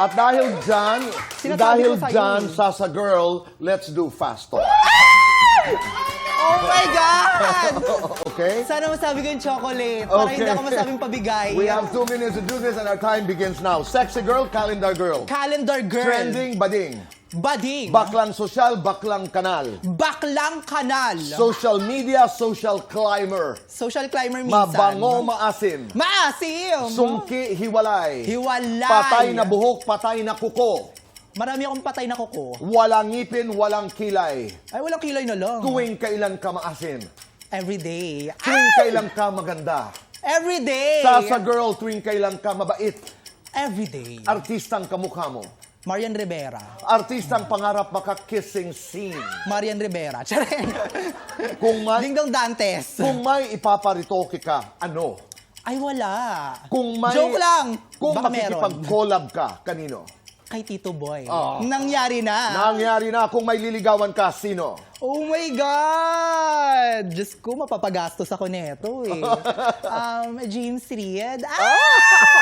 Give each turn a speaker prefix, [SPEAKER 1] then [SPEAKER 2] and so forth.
[SPEAKER 1] At dahil dyan,
[SPEAKER 2] Sinasabi ko sa'yo eh.
[SPEAKER 1] Sasa Girl, let's do fast talk.
[SPEAKER 2] Oh my God!
[SPEAKER 1] Okay?
[SPEAKER 2] Sana masabi ko yung chocolate para
[SPEAKER 1] Okay.
[SPEAKER 2] hindi ako masabing pabigay.
[SPEAKER 1] We have 2 minutes to do this and our time begins now. Sexy girl, calendar girl.
[SPEAKER 2] Calendar girl.
[SPEAKER 1] Trending, bading.
[SPEAKER 2] Bading.
[SPEAKER 1] Baklang sosyal, baklang kanal.
[SPEAKER 2] Baklang kanal.
[SPEAKER 1] Social media, social climber.
[SPEAKER 2] Social climber minsan.
[SPEAKER 1] Mabango, maasim.
[SPEAKER 2] Maasim.
[SPEAKER 1] Sungki, hiwalay.
[SPEAKER 2] Hiwalay.
[SPEAKER 1] Patay na buhok, patay na kuko.
[SPEAKER 2] Marami akong patay na kuko.
[SPEAKER 1] Walang ngipin, walang kilay.
[SPEAKER 2] Ay, walang kilay na lang.
[SPEAKER 1] Tuwing kailan ka maasim.
[SPEAKER 2] Every day.
[SPEAKER 1] Tuwing kailan ka maganda.
[SPEAKER 2] Every day.
[SPEAKER 1] Sasa girl, tuwing kailan ka mabait.
[SPEAKER 2] Every day.
[SPEAKER 1] Artistang kamukha mo.
[SPEAKER 2] Marian Rivera.
[SPEAKER 1] Artistang pangarap maka-kissing scene.
[SPEAKER 2] Marian Rivera. Charing.
[SPEAKER 1] Kung may,
[SPEAKER 2] Dingdong Dantes.
[SPEAKER 1] kung may ipaparitoke ka, ano?
[SPEAKER 2] Ay, wala.
[SPEAKER 1] Kung may,
[SPEAKER 2] Joke lang.
[SPEAKER 1] Kung
[SPEAKER 2] Baka meron.
[SPEAKER 1] makikipag-collab ka, kanino?
[SPEAKER 2] Kay Tito Boy.
[SPEAKER 1] Oh.
[SPEAKER 2] Nangyari na.
[SPEAKER 1] Nangyari na. Kung may liligawan ka, sino?
[SPEAKER 2] Oh my God! Diyos ko, mapapagastos ako neto eh. James Reid. Ah!